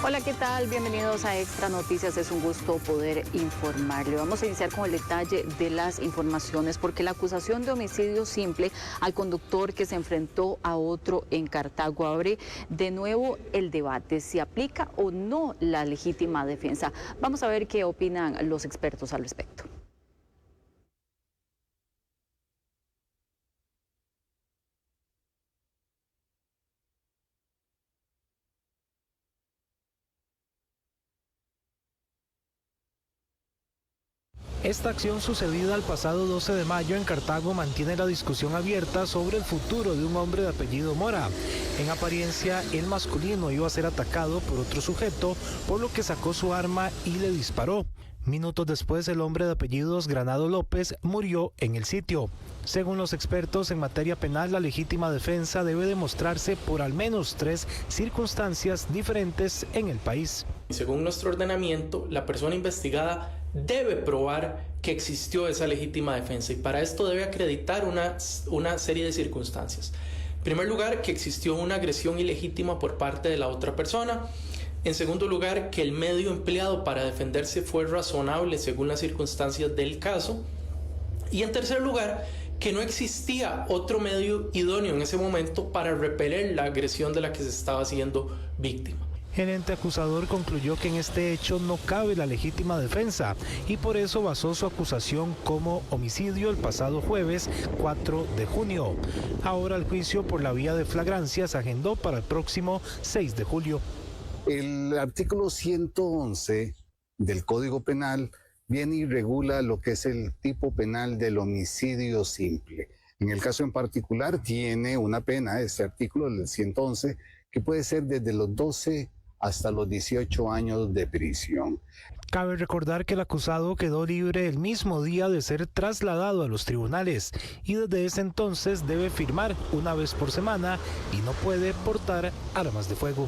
Hola, ¿qué tal? Bienvenidos a Extra Noticias. Es un gusto poder informarle. Vamos a iniciar con el detalle de las informaciones porque la acusación de homicidio simple al conductor que se enfrentó a otro en Cartago abre de nuevo el debate si aplica o no la legítima defensa. Vamos a ver qué opinan los expertos al respecto. Esta acción sucedida el pasado 12 de mayo en Cartago mantiene la discusión abierta sobre el futuro de un hombre de apellido Mora. En apariencia, el masculino iba a ser atacado por otro sujeto, por lo que sacó su arma y le disparó. Minutos después, el hombre de apellidos Granado López murió en el sitio. Según los expertos en materia penal, la legítima defensa debe demostrarse por al menos 3 circunstancias diferentes en el país. Según nuestro ordenamiento, la persona investigada debe probar que existió esa legítima defensa y para esto debe acreditar una serie de circunstancias. En primer lugar, que existió una agresión ilegítima por parte de la otra persona. En segundo lugar, que el medio empleado para defenderse fue razonable según las circunstancias del caso. Y en tercer lugar, que no existía otro medio idóneo en ese momento para repeler la agresión de la que se estaba haciendo víctima. El ente acusador concluyó que en este hecho no cabe la legítima defensa y por eso basó su acusación como homicidio el pasado jueves 4 de junio. Ahora el juicio por la vía de flagrancia se agendó para el próximo 6 de julio. El artículo 111 del Código Penal viene y regula lo que es el tipo penal del homicidio simple. En el caso en particular tiene una pena, este artículo del 111, que puede ser desde los 12 hasta los 18 años de prisión. Cabe recordar que el acusado quedó libre el mismo día de ser trasladado a los tribunales y desde ese entonces debe firmar una vez por semana y no puede portar armas de fuego.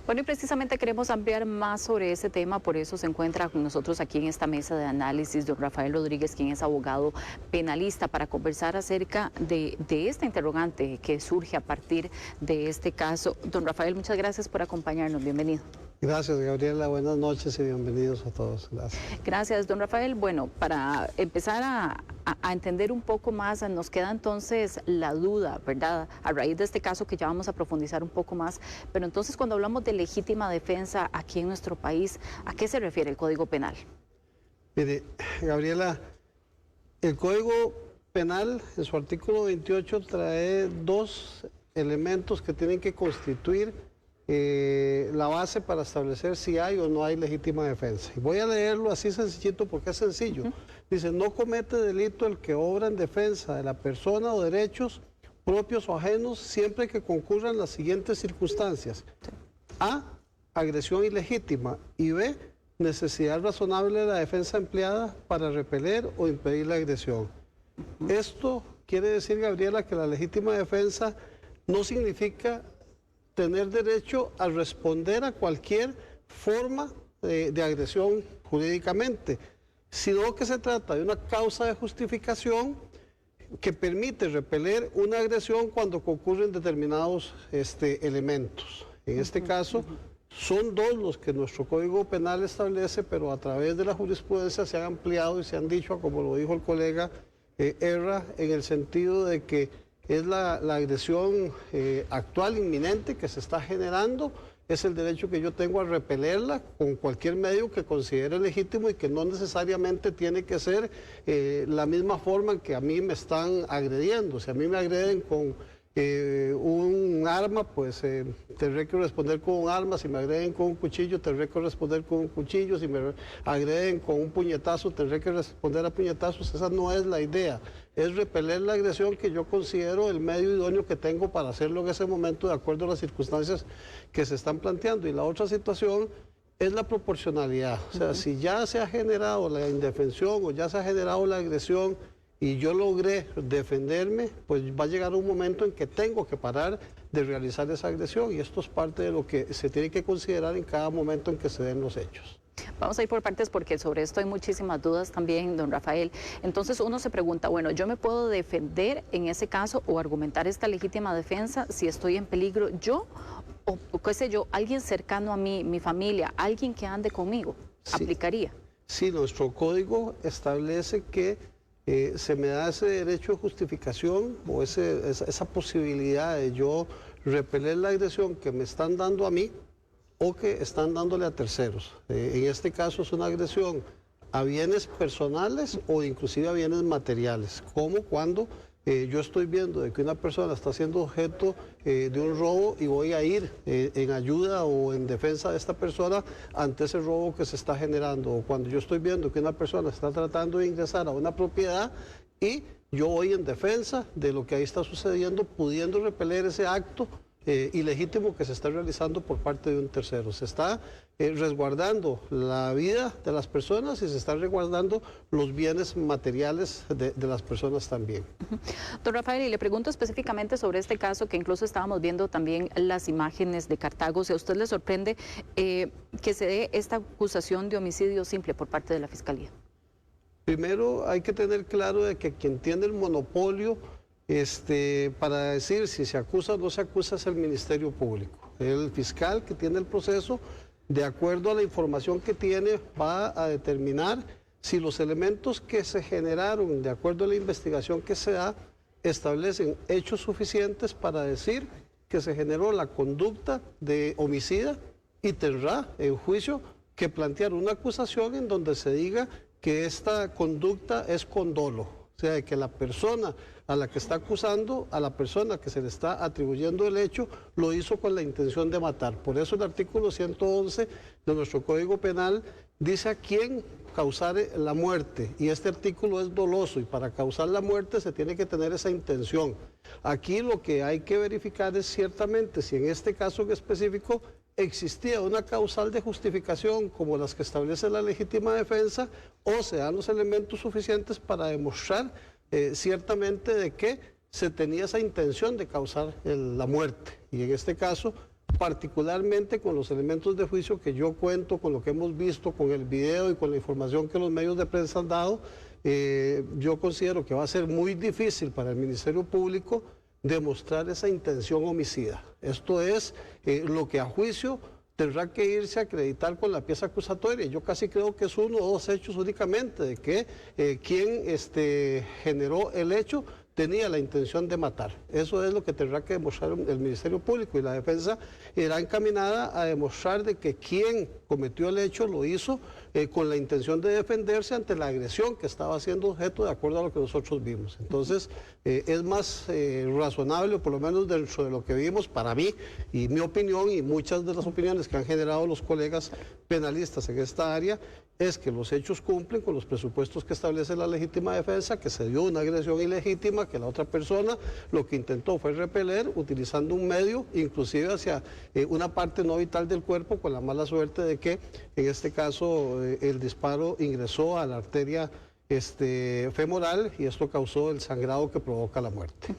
Bueno, y precisamente queremos ampliar más sobre ese tema, por eso se encuentra con nosotros aquí en esta mesa de análisis don Rafael Rodríguez, quien es abogado penalista, para conversar acerca de esta interrogante que surge a partir de este caso. Don Rafael, muchas gracias por acompañarnos, bienvenido. Gracias, Gabriela, buenas noches y bienvenidos a todos. Gracias. Gracias, don Rafael. Bueno, para empezar a entender un poco más, nos queda entonces la duda, ¿verdad? A raíz de este caso que ya vamos a profundizar un poco más, pero entonces cuando hablamos de legítima defensa aquí en nuestro país, ¿a qué se refiere el Código Penal? Mire, Gabriela, el Código Penal en su artículo 28 trae 2 elementos que tienen que constituir la base para establecer si hay o no hay legítima defensa. Y voy a leerlo así sencillito porque es sencillo. Dice, no comete delito el que obra en defensa de la persona o derechos propios o ajenos siempre que concurran las siguientes circunstancias. A, agresión ilegítima y B, necesidad razonable de la defensa empleada para repeler o impedir la agresión. Esto quiere decir, Gabriela, que la legítima defensa no significa tener derecho a responder a cualquier forma de agresión jurídicamente, sino que se trata de una causa de justificación que permite repeler una agresión cuando concurren determinados elementos. En este caso, son 2 los que nuestro Código Penal establece, pero a través de la jurisprudencia se han ampliado y se han dicho, como lo dijo el colega Erra, en el sentido de que es la agresión actual, inminente, que se está generando, es el derecho que yo tengo a repelerla con cualquier medio que considere legítimo y que no necesariamente tiene que ser la misma forma en que a mí me están agrediendo. Si a mí me agreden con un arma, pues tendré que responder con un arma. Si me agreden con un cuchillo, tendré que responder con un cuchillo. Si me agreden con un puñetazo, tendré que responder a puñetazos. Esa no es la idea. Es repeler la agresión que yo considero el medio idóneo que tengo para hacerlo en ese momento de acuerdo a las circunstancias que se están planteando. Y la otra situación es la proporcionalidad. O sea, si ya se ha generado la indefensión o ya se ha generado la agresión y yo logré defenderme, pues va a llegar un momento en que tengo que parar de realizar esa agresión y esto es parte de lo que se tiene que considerar en cada momento en que se den los hechos. Vamos a ir por partes porque sobre esto hay muchísimas dudas también, don Rafael. Entonces uno se pregunta, bueno, ¿yo me puedo defender en ese caso o argumentar esta legítima defensa si estoy en peligro yo o qué sé yo, alguien cercano a mí, mi familia, alguien que ande conmigo, Sí. aplicaría. Sí, nuestro código establece que se me da ese derecho de justificación o esa posibilidad de yo repeler la agresión que me están dando a mí o que están dándole a terceros. En este caso es una agresión a bienes personales o inclusive a bienes materiales, como cuando yo estoy viendo de que una persona está siendo objeto de un robo y voy a ir en ayuda o en defensa de esta persona ante ese robo que se está generando, o cuando yo estoy viendo que una persona está tratando de ingresar a una propiedad y yo voy en defensa de lo que ahí está sucediendo, pudiendo repeler ese acto ilegítimo que se está realizando por parte de un tercero. Se está resguardando la vida de las personas y se están resguardando los bienes materiales de las personas también. Don Rafael, y le pregunto específicamente sobre este caso que incluso estábamos viendo también las imágenes de Cartago. Si a usted le sorprende que se dé esta acusación de homicidio simple por parte de la Fiscalía. Primero hay que tener claro de que quien tiene el monopolio para decir si se acusa o no se acusa es el Ministerio Público. El fiscal que tiene el proceso, de acuerdo a la información que tiene, va a determinar si los elementos que se generaron, de acuerdo a la investigación que se da, establecen hechos suficientes para decir que se generó la conducta de homicida y tendrá en juicio que plantear una acusación en donde se diga que esta conducta es con dolo. O sea, que la persona a la que está acusando, a la persona que se le está atribuyendo el hecho, lo hizo con la intención de matar. Por eso el artículo 111 de nuestro Código Penal dice a quién causar la muerte. Y este artículo es doloso y para causar la muerte se tiene que tener esa intención. Aquí lo que hay que verificar es ciertamente si en este caso en específico existía una causal de justificación como las que establece la legítima defensa o se dan los elementos suficientes para demostrar ciertamente de que se tenía esa intención de causar la muerte. Y en este caso, particularmente con los elementos de juicio que yo cuento, con lo que hemos visto, con el video y con la información que los medios de prensa han dado, yo considero que va a ser muy difícil para el Ministerio Público demostrar esa intención homicida. Esto es lo que a juicio tendrá que irse a acreditar con la pieza acusatoria. Yo casi creo que es uno o dos hechos únicamente de que quien generó el hecho tenía la intención de matar. Eso es lo que tendrá que demostrar el Ministerio Público y la defensa irá encaminada a demostrar de que quien cometió el hecho lo hizo con la intención de defenderse ante la agresión que estaba siendo objeto de acuerdo a lo que nosotros vimos. Entonces, es más razonable, o por lo menos dentro de lo que vimos, para mí y mi opinión y muchas de las opiniones que han generado los colegas penalistas en esta área, es que los hechos cumplen con los presupuestos que establece la legítima defensa, que se dio una agresión ilegítima, que la otra persona lo que intentó fue repeler utilizando un medio, inclusive hacia una parte no vital del cuerpo, con la mala suerte de que en este caso el disparo ingresó a la arteria femoral y esto causó el sangrado que provoca la muerte.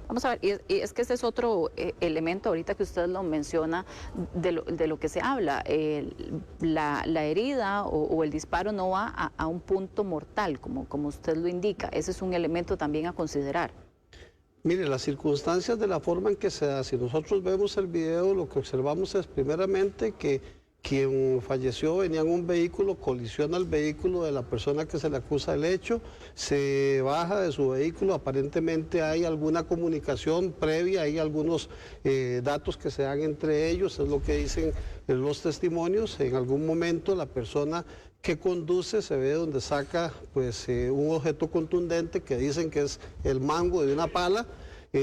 Vamos a ver, y es que ese es otro elemento ahorita que usted lo menciona de lo que se habla. La herida o el disparo no va a un punto mortal, como usted lo indica. Ese es un elemento también a considerar. Mire, las circunstancias de la forma en que se da, si nosotros vemos el video, lo que observamos es primeramente que quien falleció venía en un vehículo, colisiona el vehículo de la persona que se le acusa del hecho, se baja de su vehículo, aparentemente hay alguna comunicación previa, hay algunos datos que se dan entre ellos, es lo que dicen los testimonios. En algún momento la persona que conduce se ve donde saca pues un objeto contundente que dicen que es el mango de una pala.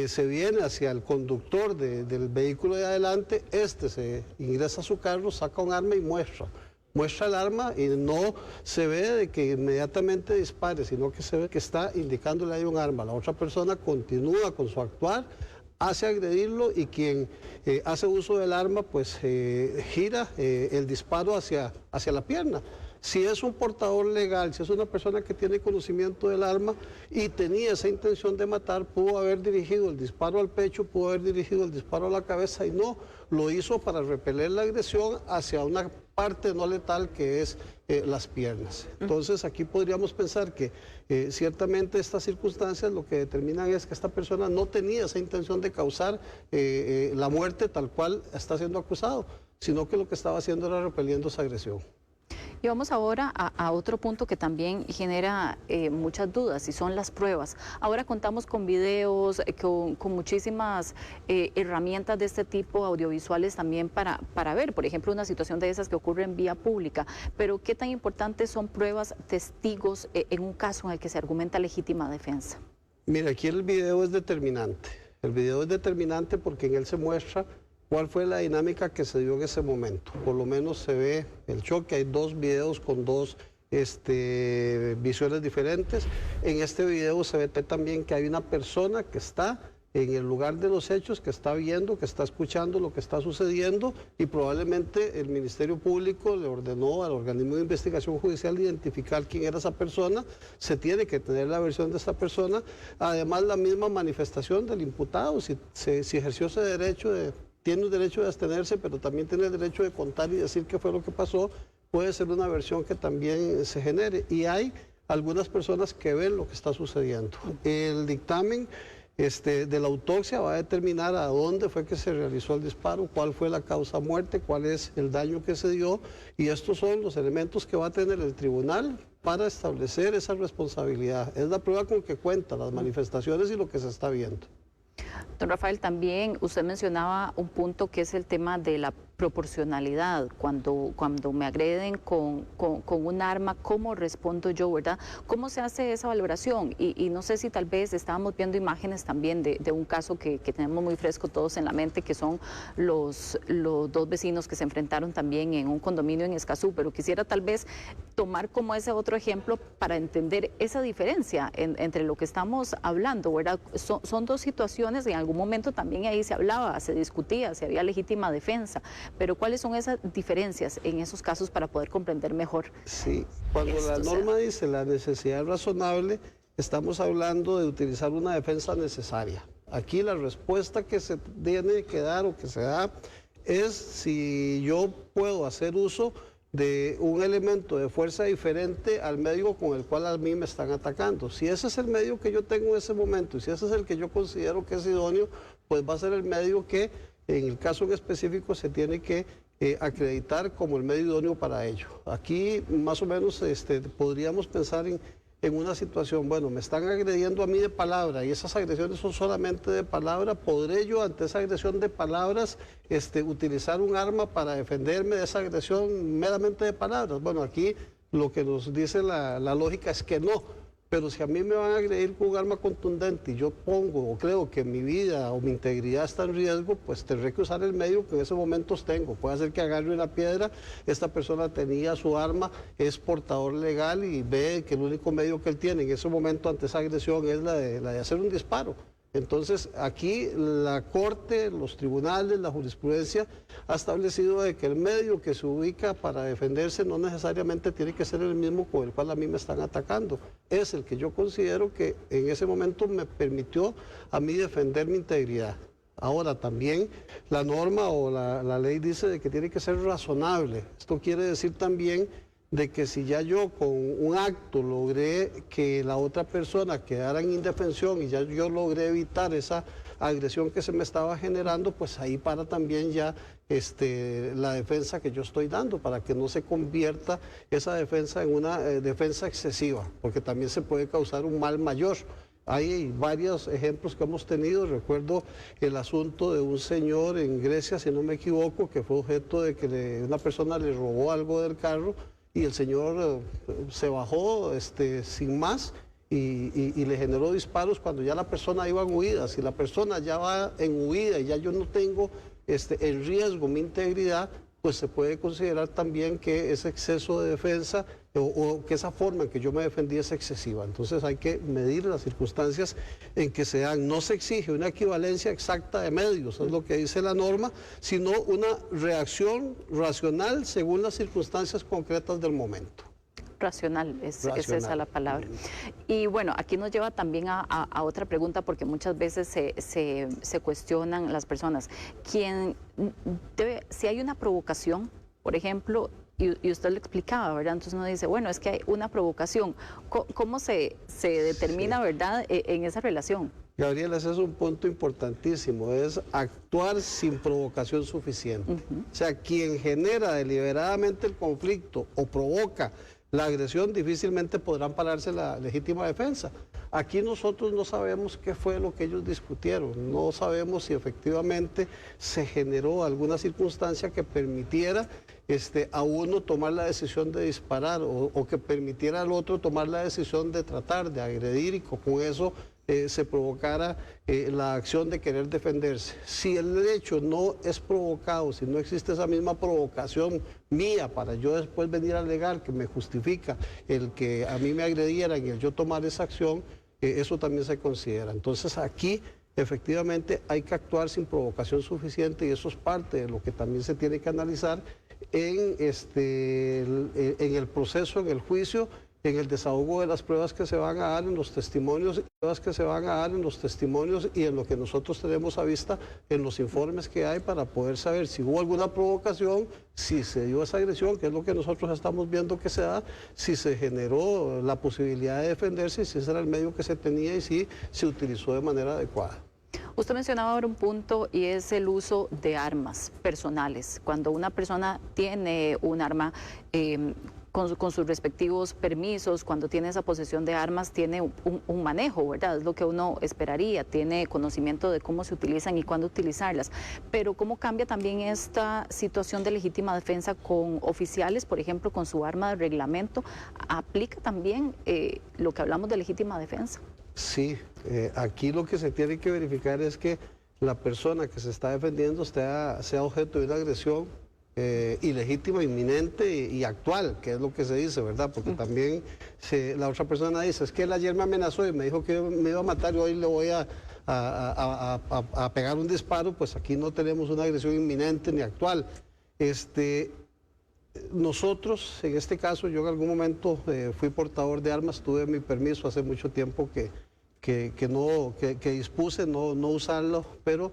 Se viene hacia el conductor del vehículo de adelante, se ingresa a su carro, saca un arma y muestra el arma y no se ve de que inmediatamente dispare, sino que se ve que está indicándole ahí un arma. La otra persona continúa con su actuar, hace agredirlo y quien hace uso del arma pues gira el disparo hacia la pierna. Si es un portador legal, si es una persona que tiene conocimiento del arma y tenía esa intención de matar, pudo haber dirigido el disparo al pecho, pudo haber dirigido el disparo a la cabeza y no, lo hizo para repeler la agresión hacia una parte no letal que es las piernas. Entonces aquí podríamos pensar que ciertamente estas circunstancias lo que determinan es que esta persona no tenía esa intención de causar la muerte tal cual está siendo acusado, sino que lo que estaba haciendo era repeliendo esa agresión. Y vamos ahora a otro punto que también genera muchas dudas y son las pruebas. Ahora contamos con videos, con muchísimas herramientas de este tipo, audiovisuales también para ver, por ejemplo, una situación de esas que ocurre en vía pública. Pero ¿qué tan importantes son pruebas, testigos en un caso en el que se argumenta legítima defensa? Mira, aquí el video es determinante. El video es determinante porque en él se muestra cuál fue la dinámica que se dio en ese momento. Por lo menos se ve el choque, hay dos videos con dos visiones diferentes. En este video se ve también que hay una persona que está en el lugar de los hechos, que está viendo, que está escuchando lo que está sucediendo y probablemente el Ministerio Público le ordenó al organismo de investigación judicial identificar quién era esa persona. Se tiene que tener la versión de esta persona. Además, la misma manifestación del imputado, si ejerció ese derecho tiene el derecho de abstenerse, pero también tiene el derecho de contar y decir qué fue lo que pasó, puede ser una versión que también se genere. Y hay algunas personas que ven lo que está sucediendo. El dictamen de la autopsia va a determinar a dónde fue que se realizó el disparo, cuál fue la causa muerte, cuál es el daño que se dio, y estos son los elementos que va a tener el tribunal para establecer esa responsabilidad. Es la prueba con que cuenta, las manifestaciones y lo que se está viendo. Don Rafael, también usted mencionaba un punto que es el tema de la proporcionalidad. Cuando me agreden con un arma, ¿cómo respondo yo, verdad? ¿Cómo se hace esa valoración? Y no sé si tal vez estábamos viendo imágenes también de un caso que tenemos muy fresco todos en la mente, que son los dos vecinos que se enfrentaron también en un condominio en Escazú, pero quisiera tal vez tomar como ese otro ejemplo para entender esa diferencia entre lo que estamos hablando, ¿verdad? Son dos situaciones, en algún momento también ahí se hablaba, se discutía, si había legítima defensa, pero ¿cuáles son esas diferencias en esos casos para poder comprender mejor? Sí, cuando la norma dice la necesidad razonable, estamos hablando de utilizar una defensa necesaria. Aquí la respuesta que se tiene que dar o que se da es si yo puedo hacer uso de un elemento de fuerza diferente al medio con el cual a mí me están atacando. Si ese es el medio que yo tengo en ese momento y si ese es el que yo considero que es idóneo, pues va a ser el medio que en el caso en específico se tiene que acreditar como el medio idóneo para ello. Aquí más o menos podríamos pensar en una situación, bueno, me están agrediendo a mí de palabra y esas agresiones son solamente de palabra, ¿podré yo ante esa agresión de palabras utilizar un arma para defenderme de esa agresión meramente de palabras? Bueno, aquí lo que nos dice la lógica es que no. Pero si a mí me van a agredir con un arma contundente y yo pongo o creo que mi vida o mi integridad está en riesgo, pues tendré que usar el medio que en ese momento tengo. Puede ser que agarre una piedra, esta persona tenía su arma, es portador legal y ve que el único medio que él tiene en ese momento ante esa agresión es la de hacer un disparo. Entonces, aquí la Corte, los tribunales, la jurisprudencia ha establecido de que el medio que se ubica para defenderse no necesariamente tiene que ser el mismo con el cual a mí me están atacando. Es el que yo considero que en ese momento me permitió a mí defender mi integridad. Ahora también la norma o la ley dice de que tiene que ser razonable. Esto quiere decir también de que si ya yo con un acto logré que la otra persona quedara en indefensión y ya yo logré evitar esa agresión que se me estaba generando, pues ahí para también ya la defensa que yo estoy dando, para que no se convierta esa defensa en una defensa excesiva, porque también se puede causar un mal mayor. Hay varios ejemplos que hemos tenido. Recuerdo el asunto de un señor en Grecia, si no me equivoco, que fue objeto de que una persona le robó algo del carro y el señor se bajó sin más y le generó disparos cuando ya la persona iba en huida. Si la persona ya va en huida y ya yo no tengo en riesgo mi integridad, pues se puede considerar también que ese exceso de defensa o que esa forma en que yo me defendí es excesiva. Entonces hay que medir las circunstancias en que se dan. No se exige una equivalencia exacta de medios, es lo que dice la norma, sino una reacción racional según las circunstancias concretas del momento. Racional, es esa la palabra. Y bueno, aquí nos lleva también a otra pregunta, porque muchas veces se cuestionan las personas. Si hay una provocación, por ejemplo, y usted lo explicaba, ¿verdad? Entonces uno dice, bueno, es que hay una provocación. ¿Cómo se determina, verdad, en esa relación? Gabriela, ese es un punto importantísimo, es actuar sin provocación suficiente. O sea, quien genera deliberadamente el conflicto o provoca la agresión, difícilmente podrán pararse la legítima defensa. Aquí nosotros no sabemos qué fue lo que ellos discutieron, no sabemos si efectivamente se generó alguna circunstancia que permitiera a uno tomar la decisión de disparar o que permitiera al otro tomar la decisión de tratar de agredir y con eso se provocara la acción de querer defenderse. Si el hecho no es provocado, si no existe esa misma provocación mía para yo después venir a alegar que me justifica el que a mí me agredieran y el yo tomar esa acción, eso también se considera. Entonces aquí efectivamente hay que actuar sin provocación suficiente y eso es parte de lo que también se tiene que analizar en el proceso, en el juicio, en el desahogo de las pruebas que se van a dar en los testimonios, y en lo que nosotros tenemos a vista en los informes que hay para poder saber si hubo alguna provocación, si se dio esa agresión, que es lo que nosotros estamos viendo que se da, si se generó la posibilidad de defenderse, si ese era el medio que se tenía y si se utilizó de manera adecuada. Usted mencionaba ahora un punto y es el uso de armas personales. Cuando una persona tiene un arma con sus respectivos permisos, cuando tiene esa posesión de armas, tiene un manejo, ¿verdad? Es lo que uno esperaría, tiene conocimiento de cómo se utilizan y cuándo utilizarlas. Pero ¿cómo cambia también esta situación de legítima defensa con oficiales, por ejemplo, con su arma de reglamento? ¿Aplica también lo que hablamos de legítima defensa? Sí, aquí lo que se tiene que verificar es que la persona que se está defendiendo sea objeto de una agresión ilegítima, inminente y actual, que es lo que se dice, ¿verdad? Porque también la otra persona dice, es que él ayer me amenazó y me dijo que me iba a matar y hoy le voy a pegar un disparo, pues aquí no tenemos una agresión inminente ni actual. Nosotros, en este caso, yo en algún momento fui portador de armas, tuve mi permiso hace mucho tiempo que dispuse no usarlo, pero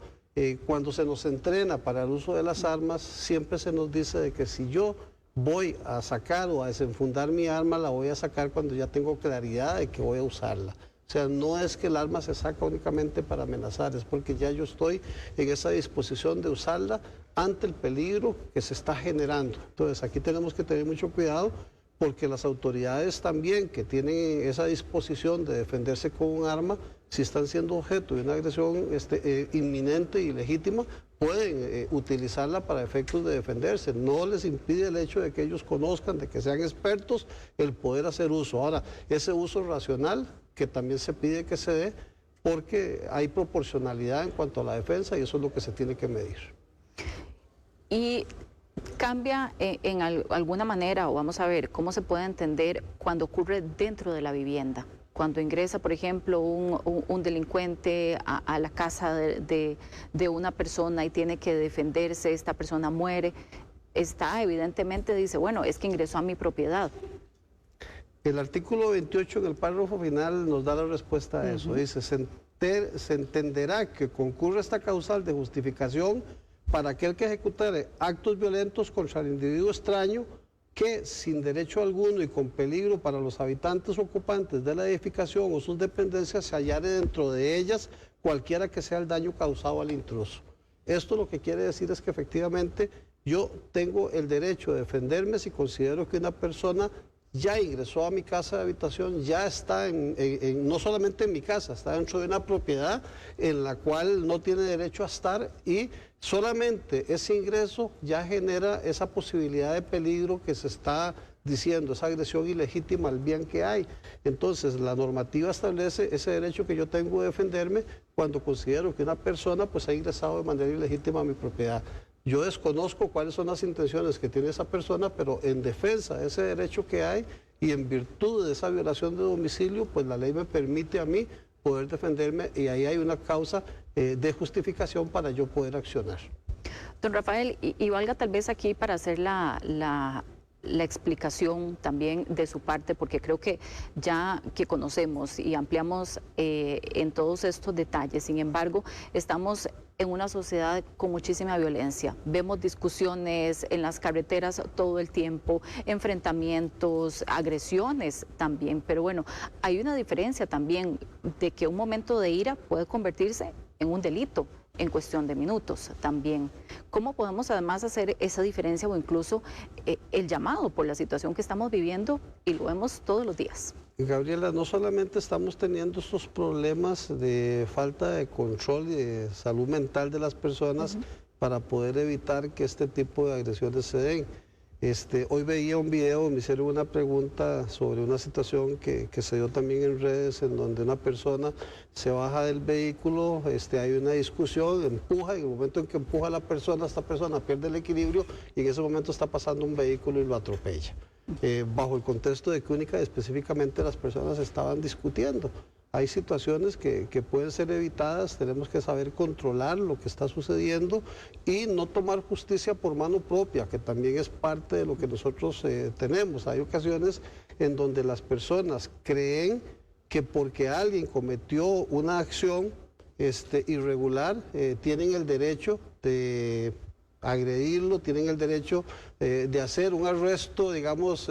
cuando se nos entrena para el uso de las armas, siempre se nos dice de que si yo voy a sacar o a desenfundar mi arma, la voy a sacar cuando ya tengo claridad de que voy a usarla. O sea, no es que el arma se saca únicamente para amenazar, es porque ya yo estoy en esa disposición de usarla ante el peligro que se está generando. Entonces, aquí tenemos que tener mucho cuidado porque las autoridades también que tienen esa disposición de defenderse con un arma, si están siendo objeto de una agresión inminente y legítima, pueden utilizarla para efectos de defenderse. No les impide el hecho de que ellos conozcan, de que sean expertos, el poder hacer uso. Ahora, ese uso racional que también se pide que se dé, porque hay proporcionalidad en cuanto a la defensa y eso es lo que se tiene que medir. Y cambia en alguna manera, o vamos a ver, cómo se puede entender cuando ocurre dentro de la vivienda. Cuando ingresa, por ejemplo, un delincuente a la casa de una persona y tiene que defenderse, esta persona muere, evidentemente dice, bueno, es que ingresó a mi propiedad. El artículo 28 en el párrafo final nos da la respuesta a eso. Dice, se entenderá que concurre esta causal de justificación para aquel que ejecutare actos violentos contra el individuo extraño que sin derecho alguno y con peligro para los habitantes ocupantes de la edificación o sus dependencias se hallare dentro de ellas cualquiera que sea el daño causado al intruso. Esto lo que quiere decir es que efectivamente yo tengo el derecho de defenderme si considero que una persona ya ingresó a mi casa de habitación, ya está no solamente en mi casa, está dentro de una propiedad en la cual no tiene derecho a estar y solamente ese ingreso ya genera esa posibilidad de peligro que se está diciendo, esa agresión ilegítima al bien que hay. Entonces la normativa establece ese derecho que yo tengo de defenderme cuando considero que una persona pues ha ingresado de manera ilegítima a mi propiedad. Yo desconozco cuáles son las intenciones que tiene esa persona, pero en defensa de ese derecho que hay y en virtud de esa violación de domicilio, pues la ley me permite a mí poder defenderme y ahí hay una causa de justificación para yo poder accionar. Don Rafael, y valga tal vez aquí para hacer la la explicación también de su parte, porque creo que ya que conocemos y ampliamos en todos estos detalles, sin embargo, estamos en una sociedad con muchísima violencia. Vemos discusiones en las carreteras todo el tiempo, enfrentamientos, agresiones también, pero bueno, hay una diferencia también de que un momento de ira puede convertirse en un delito en cuestión de minutos también. ¿Cómo podemos además hacer esa diferencia o incluso el llamado por la situación que estamos viviendo y lo vemos todos los días? Gabriela, no solamente estamos teniendo estos problemas de falta de control y de salud mental de las personas para poder evitar que este tipo de agresiones se den. Hoy veía un video, me hicieron una pregunta sobre una situación que se dio también en redes, en donde una persona se baja del vehículo, hay una discusión, empuja, y en el momento en que empuja a la persona, esta persona pierde el equilibrio y en ese momento está pasando un vehículo y lo atropella. Bajo el contexto de que única y específicamente las personas estaban discutiendo. Hay situaciones que pueden ser evitadas, tenemos que saber controlar lo que está sucediendo y no tomar justicia por mano propia, que también es parte de lo que nosotros tenemos. Hay ocasiones en donde las personas creen que porque alguien cometió una acción irregular, tienen el derecho de agredirlo, tienen el derecho de hacer un arresto, digamos,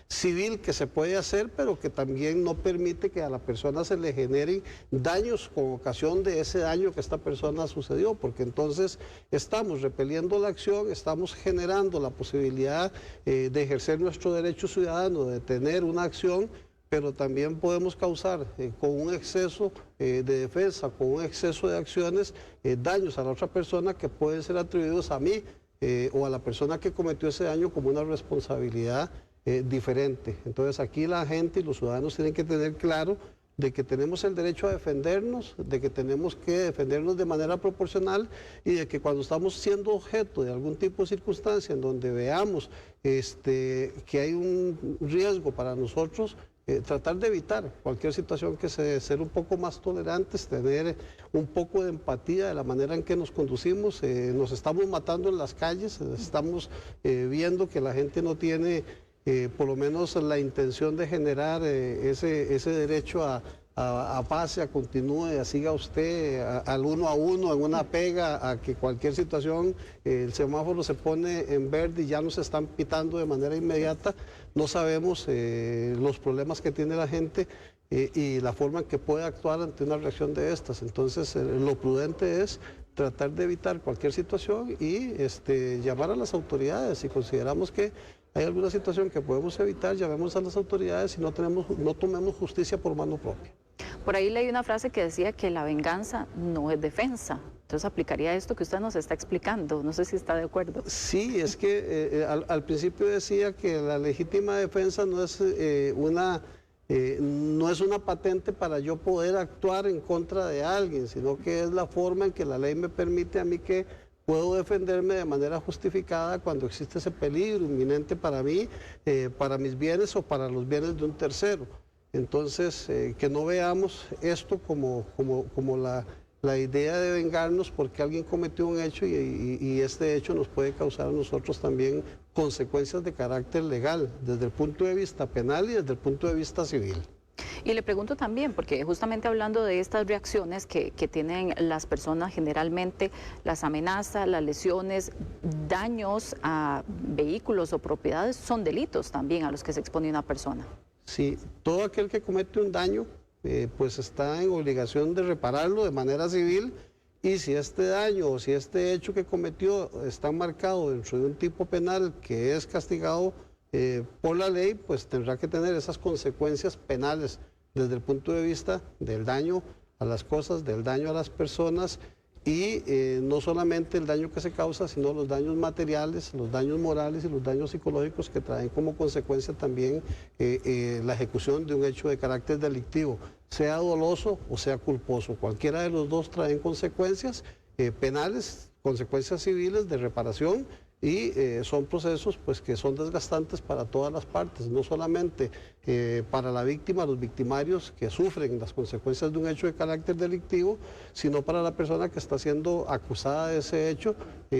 civil que se puede hacer, pero que también no permite que a la persona se le generen daños con ocasión de ese daño que esta persona sucedió, porque entonces estamos repeliendo la acción, estamos generando la posibilidad de ejercer nuestro derecho ciudadano, de tener una acción, pero también podemos causar con un exceso de defensa, con un exceso de acciones, daños a la otra persona que pueden ser atribuidos a mí o a la persona que cometió ese daño como una responsabilidad diferente. Entonces aquí la gente y los ciudadanos tienen que tener claro de que tenemos el derecho a defendernos, de que tenemos que defendernos de manera proporcional y de que cuando estamos siendo objeto de algún tipo de circunstancia en donde veamos que hay un riesgo para nosotros, tratar de evitar cualquier situación que se dé, ser un poco más tolerantes, tener un poco de empatía de la manera en que nos conducimos. Nos estamos matando en las calles, estamos viendo que la gente no tiene por lo menos la intención de generar ese derecho a pase, a continúe, a siga usted al uno a uno, en una pega, a que cualquier situación, el semáforo se pone en verde y ya nos están pitando de manera inmediata. No sabemos los problemas que tiene la gente y la forma en que puede actuar ante una reacción de estas. Entonces, lo prudente es tratar de evitar cualquier situación y llamar a las autoridades. Si consideramos que hay alguna situación que podemos evitar, llamemos a las autoridades y no tomemos justicia por mano propia. Por ahí leí una frase que decía que la venganza no es defensa. Entonces aplicaría esto que usted nos está explicando. No sé si está de acuerdo. Sí, es que al principio decía que la legítima defensa no es una patente para yo poder actuar en contra de alguien, sino que es la forma en que la ley me permite a mí que puedo defenderme de manera justificada cuando existe ese peligro inminente para mí, para mis bienes o para los bienes de un tercero. Entonces, que no veamos esto como la idea de vengarnos porque alguien cometió un hecho y este hecho nos puede causar a nosotros también consecuencias de carácter legal, desde el punto de vista penal y desde el punto de vista civil. Y le pregunto también, porque justamente hablando de estas reacciones que tienen las personas generalmente, las amenazas, las lesiones, daños a vehículos o propiedades son delitos también a los que se expone una persona. Sí, todo aquel que comete un daño pues está en obligación de repararlo de manera civil y si este daño o si este hecho que cometió está marcado dentro de un tipo penal que es castigado por la ley, pues tendrá que tener esas consecuencias penales desde el punto de vista del daño a las cosas, del daño a las personas y no solamente el daño que se causa, sino los daños materiales, los daños morales y los daños psicológicos que traen como consecuencia también la ejecución de un hecho de carácter delictivo, sea doloso o sea culposo. Cualquiera de los dos traen consecuencias penales, consecuencias civiles de reparación y son procesos pues, que son desgastantes para todas las partes, no solamente para la víctima, los victimarios que sufren las consecuencias de un hecho de carácter delictivo, sino para la persona que está siendo acusada de ese hecho,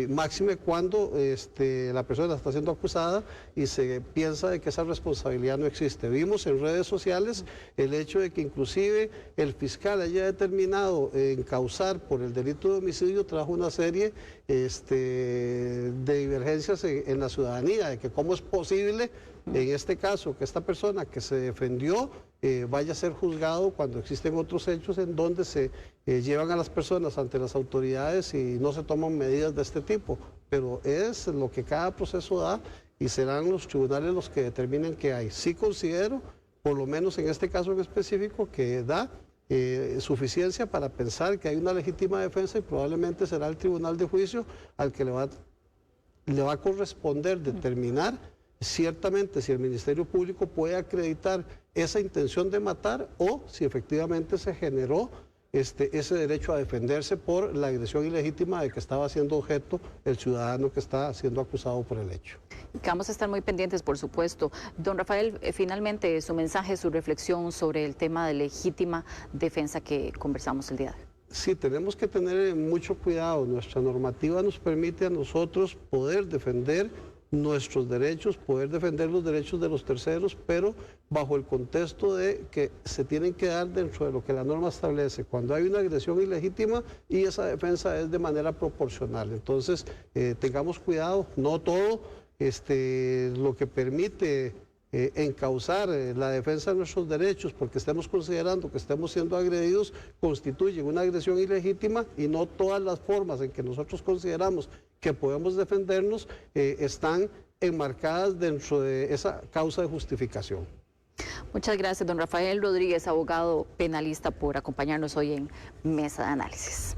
máxime cuando la persona está siendo acusada y se piensa de que esa responsabilidad no existe. Vimos en redes sociales el hecho de que inclusive el fiscal haya determinado encausar por el delito de homicidio, trajo una serie de divergencias en la ciudadanía, de que cómo es posible en este caso que esta persona que se defendió vaya a ser juzgado cuando existen otros hechos en donde se llevan a las personas ante las autoridades y no se toman medidas de este tipo. Pero es lo que cada proceso da y serán los tribunales los que determinen qué hay. Sí considero, por lo menos en este caso en específico, que da suficiencia para pensar que hay una legítima defensa y probablemente será el tribunal de juicio al que le va a corresponder determinar ciertamente si el Ministerio Público puede acreditar esa intención de matar o si efectivamente se generó ese derecho a defenderse por la agresión ilegítima de que estaba siendo objeto el ciudadano que está siendo acusado por el hecho. Que vamos a estar muy pendientes, por supuesto. Don Rafael, finalmente su mensaje, su reflexión sobre el tema de legítima defensa que conversamos el día de hoy. Sí, tenemos que tener mucho cuidado. Nuestra normativa nos permite a nosotros poder defender nuestros derechos, poder defender los derechos de los terceros, pero bajo el contexto de que se tienen que dar dentro de lo que la norma establece, cuando hay una agresión ilegítima y esa defensa es de manera proporcional. Entonces, tengamos cuidado, no todo lo que permite encauzar la defensa de nuestros derechos porque estemos considerando que estemos siendo agredidos constituye una agresión ilegítima y no todas las formas en que nosotros consideramos que podemos defendernos están enmarcadas dentro de esa causa de justificación. Muchas gracias, don Rafael Rodríguez, abogado penalista, por acompañarnos hoy en Mesa de Análisis.